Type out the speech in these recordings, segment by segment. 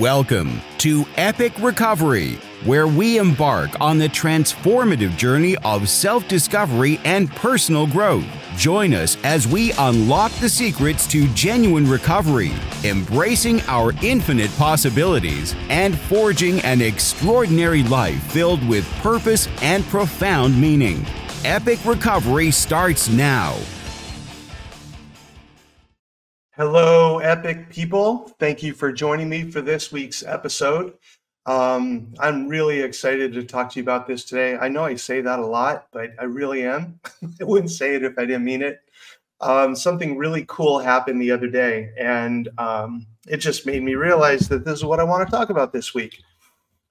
Welcome to Epic Recovery, where we embark on the transformative journey of self-discovery and personal growth. Join us as we unlock the secrets to genuine recovery, embracing our infinite possibilities, and forging an extraordinary life filled with purpose and profound meaning. Epic Recovery starts now. Hello, epic people. Thank you for joining me for this week's episode. I'm really excited to talk to you about this today. I know I say that a lot, but I really am. I wouldn't say it if I didn't mean it. Something really cool happened the other day, and it just made me realize that this is what I want to talk about this week.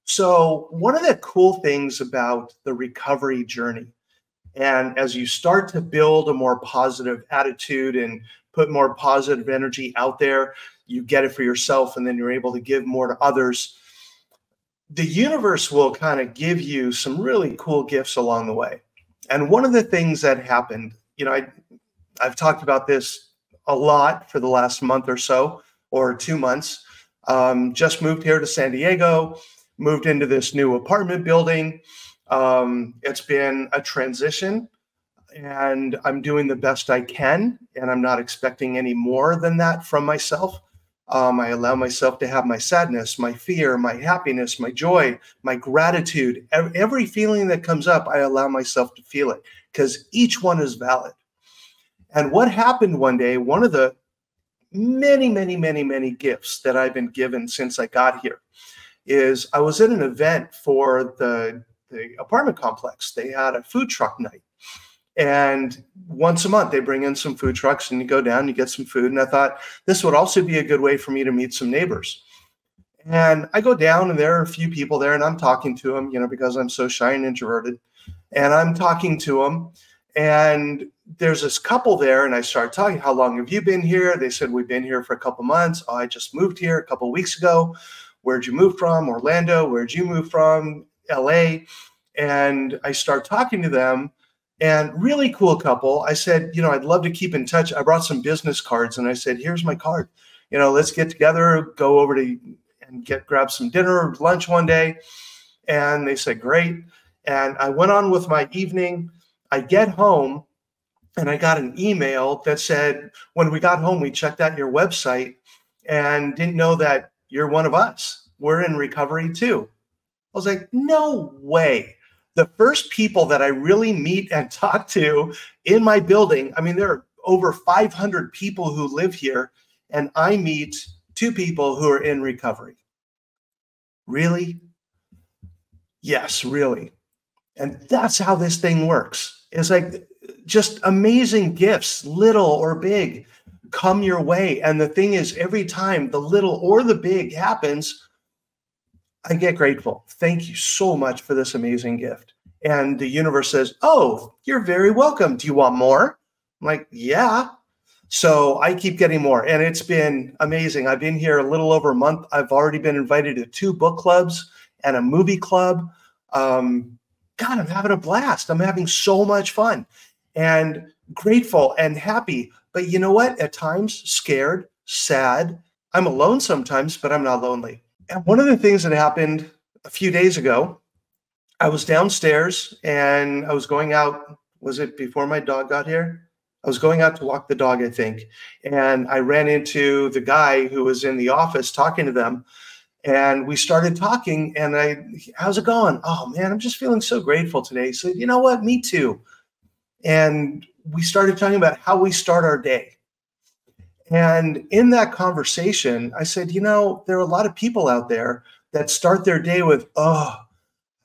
So one of the cool things about the recovery journey, and as you start to build a more positive attitude and put more positive energy out there, you get it for yourself, and then you're able to give more to others. The universe will kind of give you some really cool gifts along the way. And one of the things that happened, I've talked about this a lot for the last month or so, or 2 months. Just moved here to San Diego, moved into this new apartment building. It's been a transition, and I'm doing the best I can, and I'm not expecting any more than that from myself. I allow myself to have my sadness, my fear, my happiness, my joy, my gratitude. Every feeling that comes up, I allow myself to feel it because each one is valid. And what happened one day, one of the many gifts that I've been given since I got here is I was at an event for the apartment complex. They had a food truck night. And once a month, they bring in some food trucks and you go down, you get some food. And I thought this would also be a good way for me to meet some neighbors. And I go down and there are a few people there and I'm talking to them, because I'm so shy and introverted. And I'm talking to them and there's this couple there and I started talking, how long have you been here? They said, we've been here for a couple months. Oh, I just moved here a couple weeks ago. Where'd you move from? Orlando. Where'd you move from? LA. And I start talking to them. And really cool couple. I said, I'd love to keep in touch. I brought some business cards and I said, here's my card. Let's get together, go over to and grab some dinner or lunch one day. And they said, great. And I went on with my evening. I get home and I got an email that said, when we got home, we checked out your website and didn't know that you're one of us. We're in recovery too. I was like, no way. The first people that I really meet and talk to in my building, there are over 500 people who live here, and I meet 2 people who are in recovery. Really? Yes, really. And that's how this thing works. It's like just amazing gifts, little or big, come your way. And the thing is, every time the little or the big happens, I get grateful. Thank you so much for this amazing gift. And the universe says, oh, you're very welcome. Do you want more? I'm like, yeah. So I keep getting more. And it's been amazing. I've been here a little over a month. I've already been invited to 2 book clubs and a movie club. God, I'm having a blast. I'm having so much fun and grateful and happy. But you know what? At times, scared, sad. I'm alone sometimes, but I'm not lonely. And one of the things that happened a few days ago, I was downstairs and I was going out. Was it before my dog got here? I was going out to walk the dog, I think. And I ran into the guy who was in the office talking to them. And we started talking and how's it going? Oh man, I'm just feeling so grateful today. He said, you know what? Me too. And we started talking about how we start our day. And in that conversation, I said, there are a lot of people out there that start their day with, oh,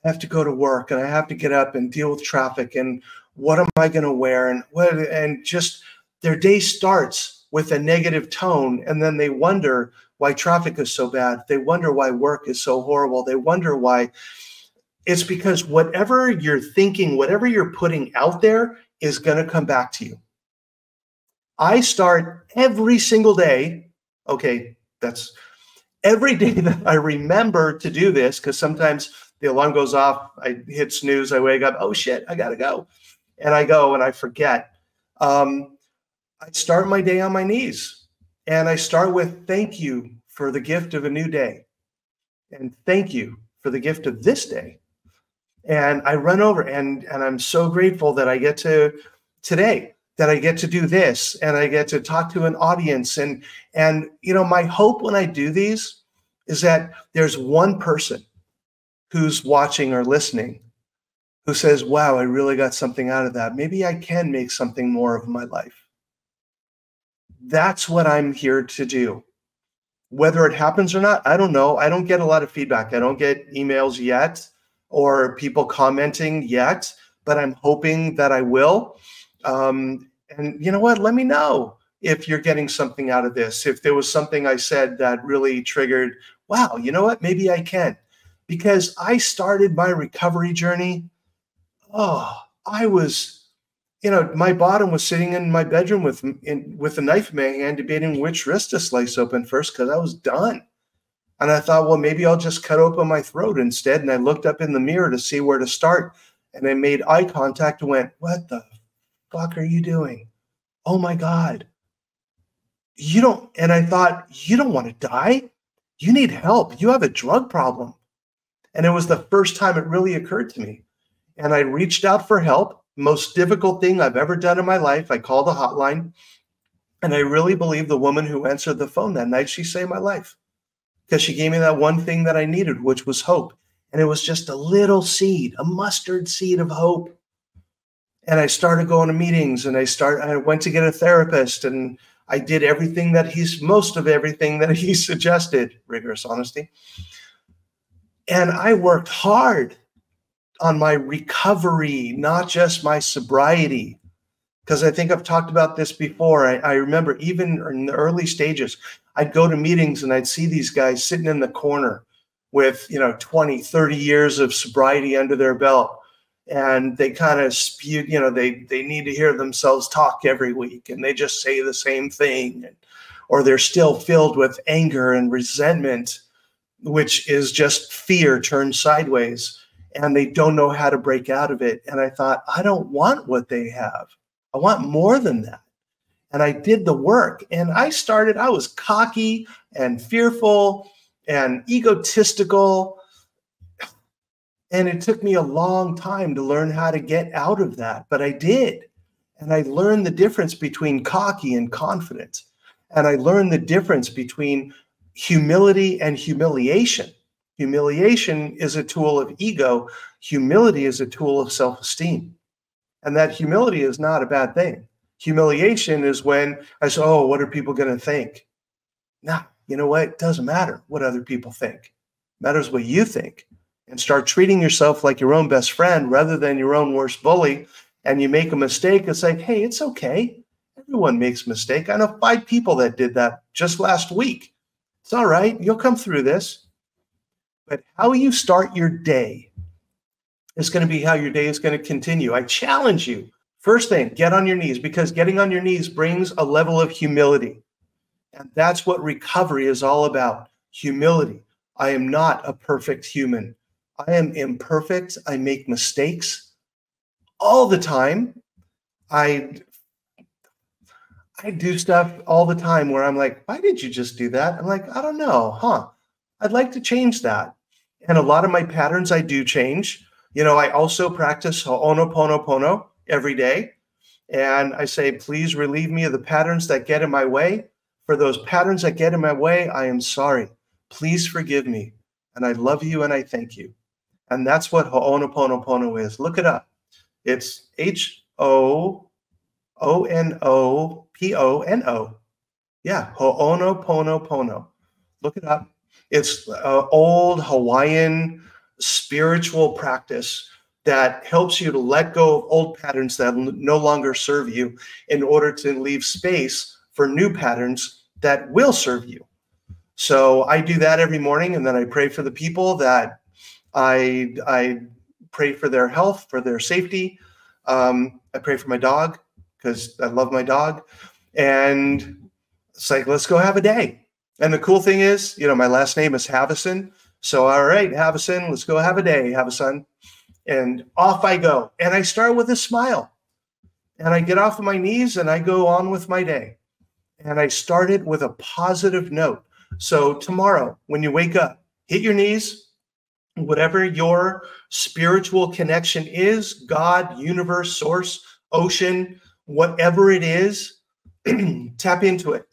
I have to go to work and I have to get up and deal with traffic and what am I going to wear? And just their day starts with a negative tone. And then they wonder why traffic is so bad. They wonder why work is so horrible. They wonder why. It's because whatever you're thinking, whatever you're putting out there is going to come back to you. I start every single day. Okay, that's every day that I remember to do this, because sometimes the alarm goes off, I hit snooze, I wake up, oh shit, I gotta go. And I go and I forget. I start my day on my knees and I start with thank you for the gift of a new day. and thank you for the gift of this day. And I run over, and I'm so grateful that I get to today, that I get to do this, and I get to talk to an audience. And my hope when I do these is that there's one person who's watching or listening who says, wow, I really got something out of that. Maybe I can make something more of my life. That's what I'm here to do. Whether it happens or not, I don't know. I don't get a lot of feedback. I don't get emails yet or people commenting yet, but I'm hoping that I will. And you know what? Let me know if you're getting something out of this. If there was something I said that really triggered, wow, you know what? Maybe I can. Because I started my recovery journey. I was, my bottom was sitting in my bedroom with a knife in my hand, debating which wrist to slice open first because I was done. And I thought, well, maybe I'll just cut open my throat instead. And I looked up in the mirror to see where to start. And I made eye contact and went, what the fuck are you doing? Oh my God. And I thought, you don't want to die. You need help. You have a drug problem. And it was the first time it really occurred to me. And I reached out for help. Most difficult thing I've ever done in my life. I called a hotline. And I really believe the woman who answered the phone that night, she saved my life. Because she gave me that one thing that I needed, which was hope. And it was just a little seed, a mustard seed of hope. And I started going to meetings, and I went to get a therapist, and I did most of everything that he suggested, rigorous honesty. And I worked hard on my recovery, not just my sobriety. Because I think I've talked about this before. I remember even in the early stages, I'd go to meetings and I'd see these guys sitting in the corner with, 20, 30 years of sobriety under their belt. And they kind of spewed, they need to hear themselves talk every week, and they just say the same thing. Or they're still filled with anger and resentment, which is just fear turned sideways, and they don't know how to break out of it. And I thought, I don't want what they have. I want more than that. And I did the work, and I was cocky and fearful and egotistical. And it took me a long time to learn how to get out of that, but I did. And I learned the difference between cocky and confident. And I learned the difference between humility and humiliation. Humiliation is a tool of ego. Humility is a tool of self-esteem. And that humility is not a bad thing. Humiliation is when I say, oh, what are people going to think? Nah, you know what? It doesn't matter what other people think. It matters what you think. And start treating yourself like your own best friend rather than your own worst bully. And you make a mistake, it's like, hey, it's okay. Everyone makes a mistake. I know 5 people that did that just last week. It's all right. You'll come through this. But how you start your day is going to be how your day is going to continue. I challenge you. First thing, get on your knees, because getting on your knees brings a level of humility. And that's what recovery is all about. Humility. I am not a perfect human. I am imperfect. I make mistakes all the time. I do stuff all the time where I'm like, why did you just do that? I'm like, I don't know, I'd like to change that. And a lot of my patterns I do change. I also practice Ho'onoponopono every day. And I say, please relieve me of the patterns that get in my way. For those patterns that get in my way, I am sorry. Please forgive me. And I love you and I thank you. And that's what Ho'onoponopono is. Look it up. It's Ho'onopono. Yeah, Ho'onoponopono. Look it up. It's an old Hawaiian spiritual practice that helps you to let go of old patterns that no longer serve you in order to leave space for new patterns that will serve you. So I do that every morning, and then I pray for the people that I pray for their health, for their safety. I pray for my dog because I love my dog. And it's like, let's go have a day. And the cool thing is, my last name is Haveson. So, all right, Haveson, let's go have a day, Haveson. And off I go. And I start with a smile. And I get off of my knees and I go on with my day. And I started with a positive note. So tomorrow, when you wake up, Hit your knees, whatever your spiritual connection is, God, universe, source, ocean, whatever it is, tap into it.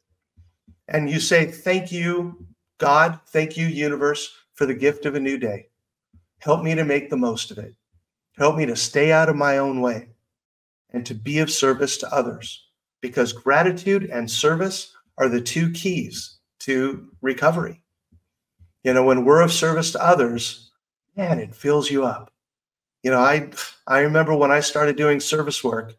And you say, thank you, God, thank you, universe, for the gift of a new day. Help me to make the most of it. Help me to stay out of my own way and to be of service to others, because gratitude and service are the two keys to recovery. You know, when we're of service to others, man, it fills you up. You know, I remember when I started doing service work,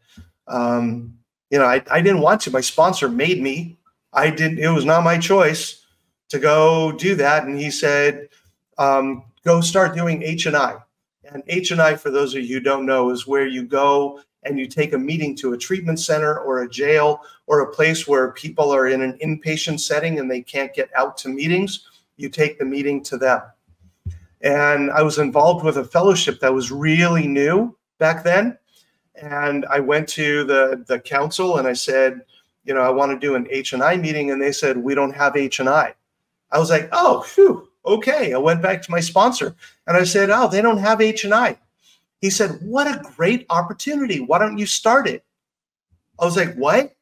you know, I didn't want to. My sponsor made me. It was not my choice to go do that. And he said, go start doing H&I. And H&I, for those of you who don't know, is where you go and you take a meeting to a treatment center or a jail or a place where people are in an inpatient setting and they can't get out to meetings. You take the meeting to them. And I was involved with a fellowship that was really new back then. And I went to the council and I said, you know, I want to do an H&I meeting. And they said, we don't have H&I. I was like, oh, phew, okay. I went back to my sponsor and I said, oh, they don't have H&I. He said, what a great opportunity. Why don't you start it? I was like, what?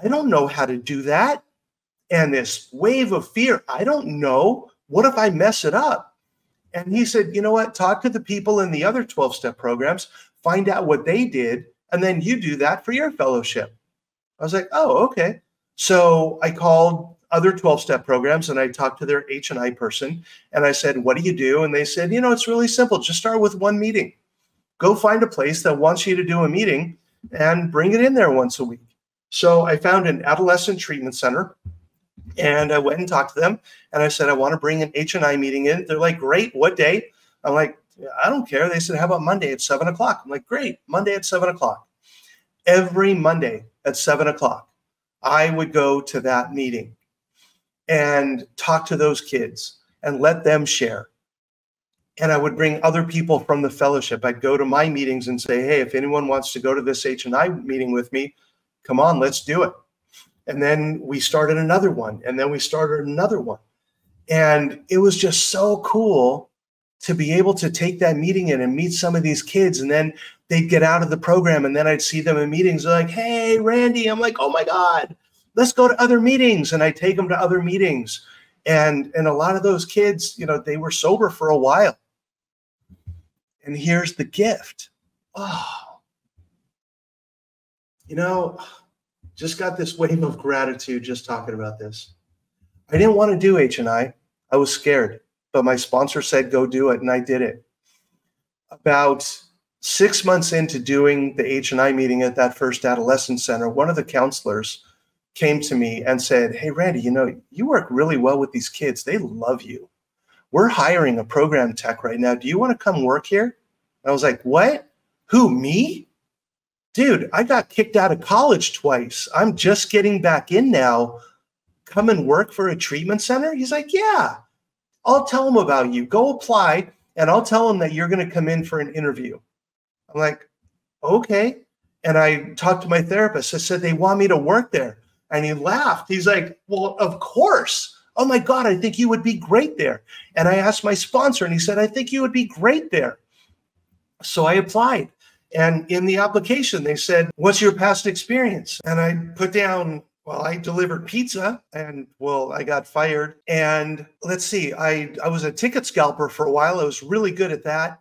I don't know how to do that. And this wave of fear, I don't know. What if I mess it up? And he said, you know what? Talk to the people in the other 12-step programs, find out what they did, and then you do that for your fellowship. I was like, oh, okay. So I called other 12-step programs and I talked to their H&I person and I said, what do you do? And they said, you know, it's really simple. Just start with one meeting. Go find a place that wants you to do a meeting and bring it in there once a week. So I found an adolescent treatment center and I went and talked to them and I said, I want to bring an H&I meeting in. They're like, great. What day? I'm like, I don't care. They said, how about Monday at 7 o'clock? I'm like, great. Monday at 7 o'clock. Every Monday at 7 o'clock, I would go to that meeting and talk to those kids and let them share. And I would bring other people from the fellowship. I'd go to my meetings and say, hey, if anyone wants to go to this H&I meeting with me, come on, let's do it. And then we started another one. And then we started another one. And it was just so cool to be able to take that meeting in and meet some of these kids. And then they'd get out of the program. And then I'd see them in meetings. They're like, hey, Randy. I'm like, oh, my God, let's go to other meetings. And I take them to other meetings. And a lot of those kids, you know, they were sober for a while. And here's the gift. Oh, you know, just got this wave of gratitude just talking about this. I didn't want to do H&I. I was scared, but my sponsor said, go do it. And I did it. About 6 months into doing the H&I meeting at that first adolescent center, one of the counselors came to me and said, hey, Randy, you know, you work really well with these kids. They love you. We're hiring a program tech right now. Do you want to come work here? And I was like, what? Who, me? Dude, I got kicked out of college twice. I'm just getting back in now. Come and work for a treatment center? He's like, yeah, I'll tell them about you. Go apply, and I'll tell them that you're going to come in for an interview. I'm like, okay. And I talked to my therapist. I said, they want me to work there. And he laughed. He's like, well, of course. Oh, my God, I think you would be great there. And I asked my sponsor, and he said, I think you would be great there. So I applied. And in the application, they said, what's your past experience? And I put down, well, I delivered pizza and, well, I got fired. And let's see, I was a ticket scalper for a while. I was really good at that.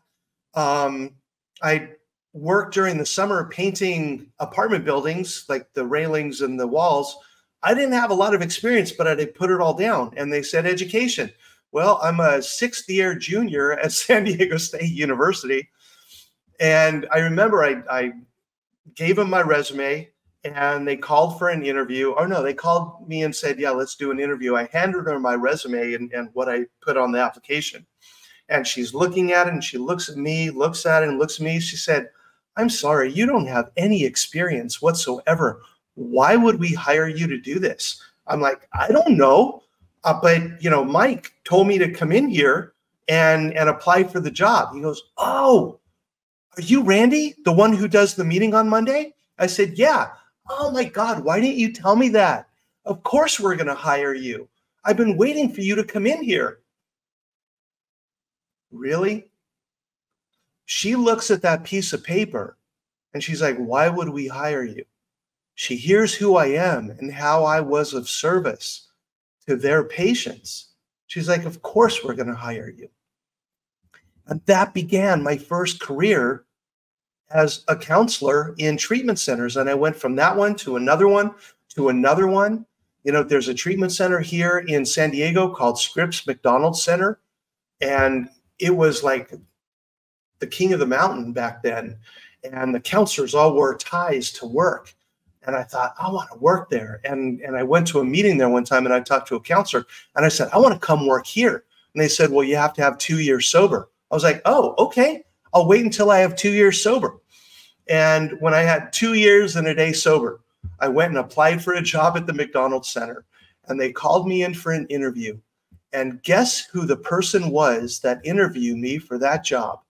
I worked during the summer painting apartment buildings, like the railings and the walls. I didn't have a lot of experience, but I put it all down. And they said education. Well, I'm a 6th-year junior at San Diego State University. And I remember I gave them my resume and they called for an interview. Or no, they called me and said, yeah, let's do an interview. I handed her my resume and what I put on the application. And she's looking at it and she looks at me, looks at it and looks at me. She said, I'm sorry, you don't have any experience whatsoever. Why would we hire you to do this? I'm like, I don't know. But, you know, Mike told me to come in here and apply for the job. He goes, oh, are you Randy, the one who does the meeting on Monday? I said, yeah. Oh, my God, why didn't you tell me that? Of course we're going to hire you. I've been waiting for you to come in here. really? She looks at that piece of paper and she's like, why would we hire you? She hears who I am and how I was of service to their patients. She's like, of course we're going to hire you. And that began my first career as a counselor in treatment centers. And I went from that one to another one to another one. You know, there's a treatment center here in San Diego called Scripps McDonald Center. And it was like the king of the mountain back then. And the counselors all wore ties to work. And I thought, I want to work there. And I went to a meeting there one time and I talked to a counselor and I said, I want to come work here. And they said, well, you have to have 2 years sober. I was like, oh, okay. I'll wait until I have 2 years sober. And when I had 2 years and a day sober, I went and applied for a job at the McDonald's Center. And they called me in for an interview. And guess who the person was that interviewed me for that job?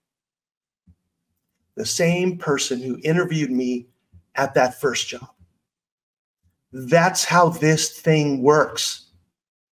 The same person who interviewed me at that first job. That's how this thing works.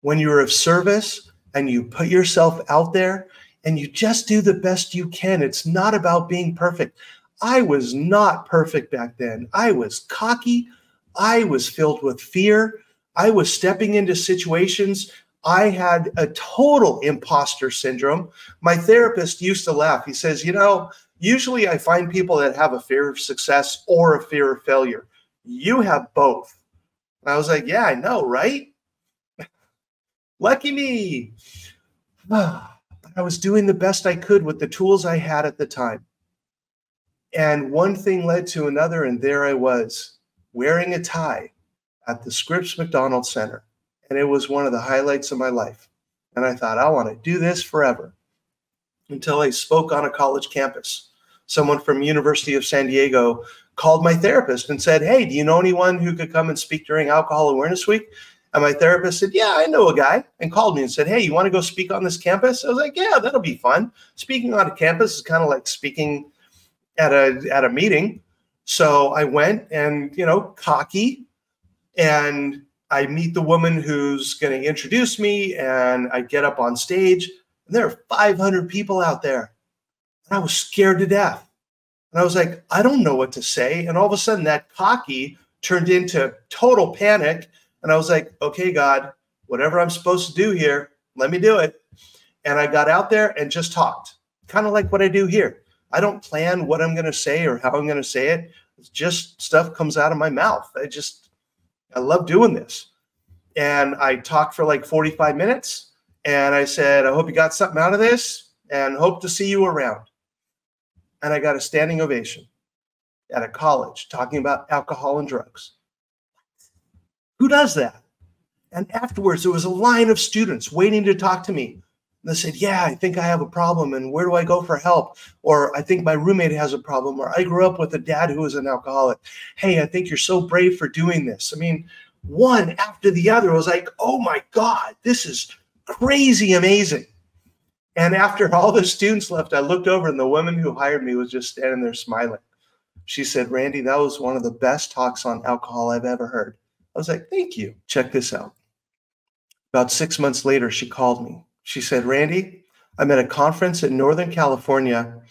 When you're of service and you put yourself out there and you just do the best you can. It's not about being perfect. I was not perfect back then. I was cocky. I was filled with fear. I was stepping into situations. I had a total imposter syndrome. My therapist used to laugh. He says, you know, usually I find people that have a fear of success or a fear of failure. You have both. And I was like, yeah, I know, right? Lucky me. I was doing the best I could with the tools I had at the time. And one thing led to another, and there I was, wearing a tie at the Scripps McDonald Center. And it was one of the highlights of my life. And I thought, I want to do this forever. Until I spoke on a college campus. Someone from University of San Diego called my therapist and said, hey, do you know anyone who could come and speak during Alcohol Awareness Week? And my therapist said, yeah, I know a guy, and called me and said, hey, you want to go speak on this campus? I was like, yeah, that'll be fun. Speaking on a campus is kind of like speaking at a meeting. So I went and, you know, cocky, and I meet the woman who's going to introduce me, and I get up on stage, and there are 500 people out there. And I was scared to death. And I was like, I don't know what to say. And all of a sudden that cocky turned into total panic. And I was like, okay, God, whatever I'm supposed to do here, let me do it. And I got out there and just talked, kind of like what I do here. I don't plan what I'm going to say or how I'm going to say it. It's just stuff comes out of my mouth. I love doing this. And I talked for like 45 minutes. And I said, I hope you got something out of this and hope to see you around. And I got a standing ovation at a college talking about alcohol and drugs. Who does that? And afterwards, there was a line of students waiting to talk to me. And they said, yeah, I think I have a problem. And where do I go for help? Or I think my roommate has a problem. Or I grew up with a dad who was an alcoholic. Hey, I think you're so brave for doing this. I mean, one after the other, I was like, oh my God, this is crazy amazing. And after all the students left, I looked over and the woman who hired me was just standing there smiling. She said, Randy, that was one of the best talks on alcohol I've ever heard. I was like, thank you. Check this out. About 6 months later, she called me. She said, Randy, I'm at a conference in Northern California,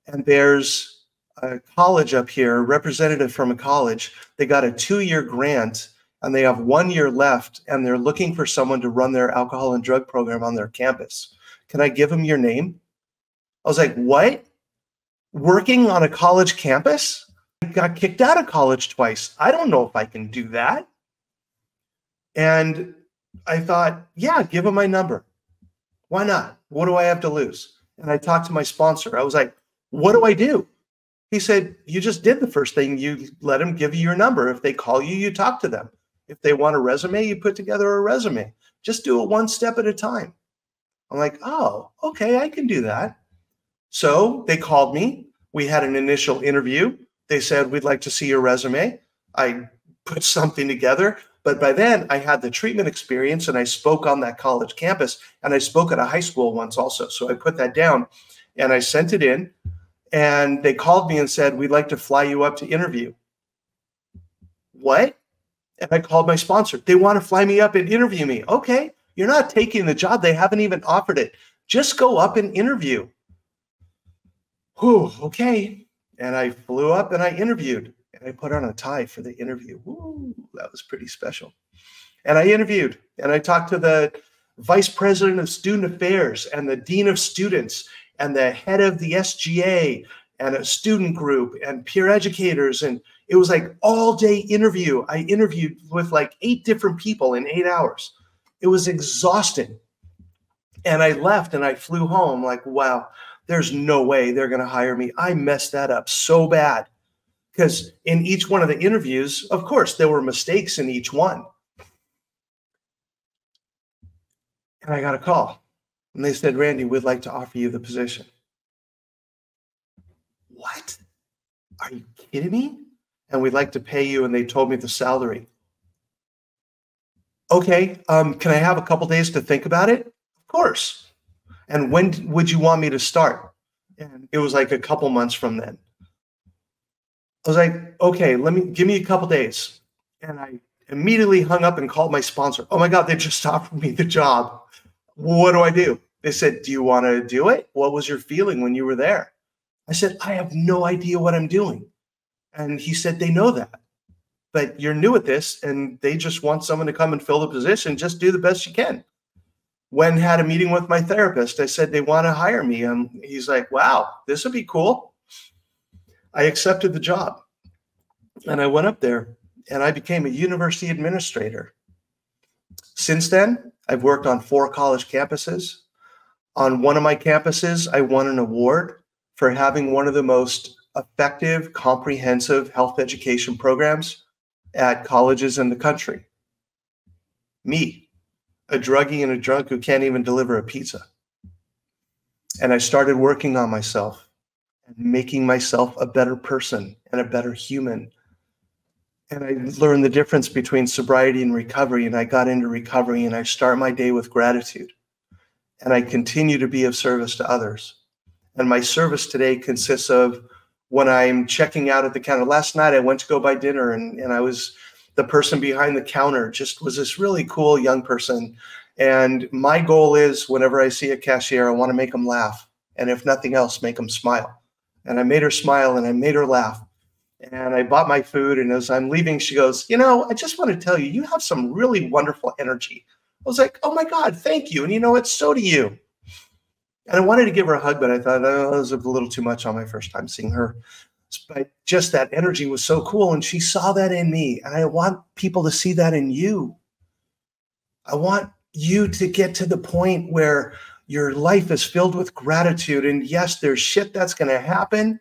and there's a college up here, a representative from a college. They got a 2-year grant, and they have 1 year left, and they're looking for someone to run their alcohol and drug program on their campus. Can I give them your name? I was like, what? Working on a college campus? I got kicked out of college twice. I don't know if I can do that. And I thought, yeah, give them my number. Why not? What do I have to lose? And I talked to my sponsor. I was like, what do I do? He said, you just did the first thing. You let them give you your number. If they call you, you talk to them. If they want a resume, you put together a resume. Just do it one step at a time. I'm like, oh, okay, I can do that. So they called me. We had an initial interview. They said, we'd like to see your resume. I put something together. But by then I had the treatment experience and I spoke on that college campus, and I spoke at a high school once also. So I put that down and I sent it in, and they called me and said, we'd like to fly you up to interview. What? And I called my sponsor. They want to fly me up and interview me. Okay. You're not taking the job. They haven't even offered it. Just go up and interview. Whew, okay. And I flew up and I interviewed, and I put on a tie for the interview. Woo, that was pretty special. And I interviewed, and I talked to the vice president of student affairs and the dean of students and the head of the SGA and a student group and peer educators. And it was like all day interview. I interviewed with like 8 different people in 8 hours. It was exhausting. And I left and I flew home like, wow, there's no way they're going to hire me. I messed that up so bad, because in each one of the interviews, of course, there were mistakes in each one. And I got a call and they said, Randy, we'd like to offer you the position. What? Are you kidding me? And we'd like to pay you. And they told me the salary. Okay. Can I have a couple days to think about it? Of course. And when would you want me to start? And it was like a couple months from then. I was like, okay, give me a couple days. And I immediately hung up and called my sponsor. Oh my God, they just offered me the job. What do I do? They said, do you want to do it? What was your feeling when you were there? I said, I have no idea what I'm doing. And he said, they know that, but you're new at this and they just want someone to come and fill the position. Just do the best you can. When had a meeting with my therapist, I said, they want to hire me. And he's like, wow, this would be cool. I accepted the job and I went up there and I became a university administrator. Since then, I've worked on 4 college campuses. On one of my campuses, I won an award for having one of the most effective, comprehensive health education programs at colleges in the country. Me, a druggie and a drunk who can't even deliver a pizza. And I started working on myself and making myself a better person and a better human. And I learned the difference between sobriety and recovery. And I got into recovery and I start my day with gratitude. And I continue to be of service to others. And my service today consists of when I'm checking out at the counter. Last night, I went to go buy dinner and I was the person behind the counter, just was this really cool young person. And my goal is whenever I see a cashier, I want to make them laugh. And if nothing else, make them smile. And I made her smile and I made her laugh. And I bought my food. And as I'm leaving, she goes, you know, I just want to tell you, you have some really wonderful energy. I was like, oh my God, thank you. And you know what? So do you. And I wanted to give her a hug, but I thought, oh, it was a little too much on my first time seeing her. But just that energy was so cool. And she saw that in me. And I want people to see that in you. I want you to get to the point where your life is filled with gratitude. And yes, there's shit that's going to happen,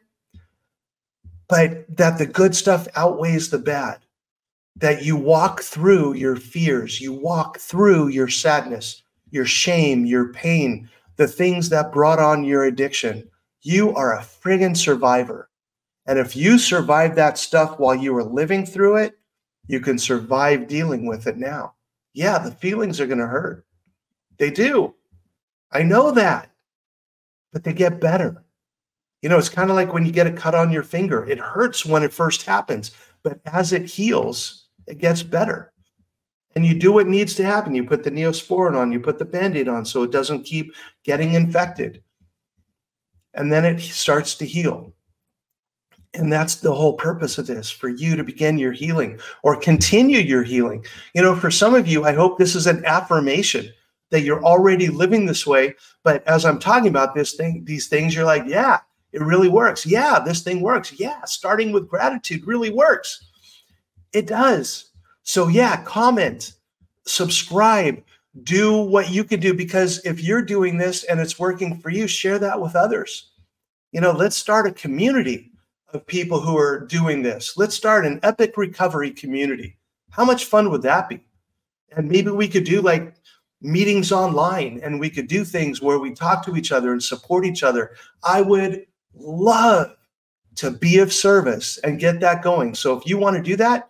but that the good stuff outweighs the bad. That you walk through your fears, you walk through your sadness, your shame, your pain, the things that brought on your addiction. You are a friggin' survivor. And if you survived that stuff while you were living through it, you can survive dealing with it now. Yeah, the feelings are going to hurt. They do. I know that. But they get better. You know, it's kind of like when you get a cut on your finger. It hurts when it first happens, but as it heals, it gets better. And you do what needs to happen. You put the Neosporin on, you put the Band-Aid on so it doesn't keep getting infected. And then it starts to heal. And that's the whole purpose of this, for you to begin your healing or continue your healing. You know, for some of you, I hope this is an affirmation that you're already living this way. But as I'm talking about these things, you're like, yeah, it really works. Yeah, this thing works. Yeah, starting with gratitude really works. It does. So yeah, comment, subscribe, do what you can do, because if you're doing this and it's working for you, share that with others. You know, let's start a community of people who are doing this. Let's start an epic recovery community. How much fun would that be? And maybe we could do like meetings online and we could do things where we talk to each other and support each other. I would love to be of service and get that going. So if you want to do that,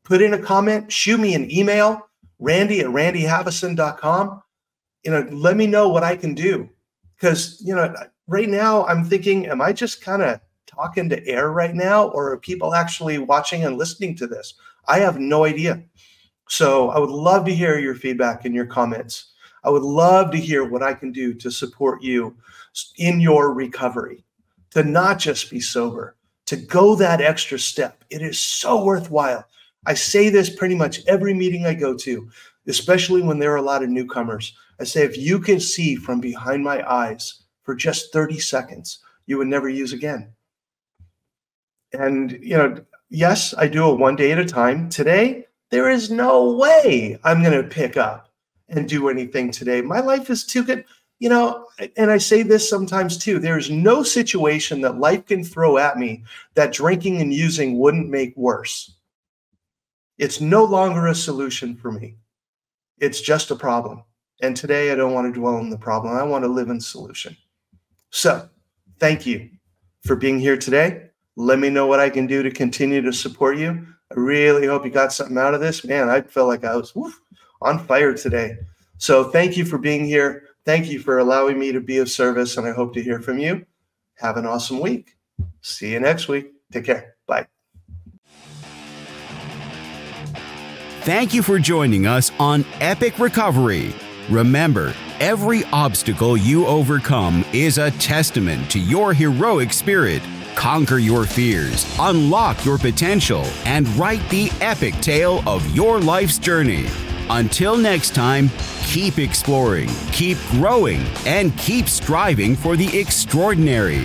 put in a comment, shoot me an email, randy@randyhaveson.com. You know, let me know what I can do. Because, you know, right now I'm thinking, am I just kind of talking to air right now, or are people actually watching and listening to this? I have no idea. So I would love to hear your feedback and your comments. I would love to hear what I can do to support you in your recovery. to not just be sober, to go that extra step. It is so worthwhile. I say this pretty much every meeting I go to, especially when there are a lot of newcomers. I say, if you can see from behind my eyes for just 30 seconds, you would never use again. And, yes, I do it one day at a time. Today, there is no way I'm going to pick up and do anything today. My life is too good. And I say this sometimes too, there's no situation that life can throw at me that drinking and using wouldn't make worse. It's no longer a solution for me. It's just a problem. And today I don't want to dwell on the problem. I want to live in solution. So thank you for being here today. Let me know what I can do to continue to support you. I really hope you got something out of this. Man, I felt like I was on fire today. So thank you for being here. Thank you for allowing me to be of service, and I hope to hear from you. Have an awesome week. See you next week. Take care. Bye. Thank you for joining us on Epic Recovery. Remember, every obstacle you overcome is a testament to your heroic spirit. Conquer your fears, unlock your potential, and write the epic tale of your life's journey. Until next time, keep exploring, keep growing, and keep striving for the extraordinary.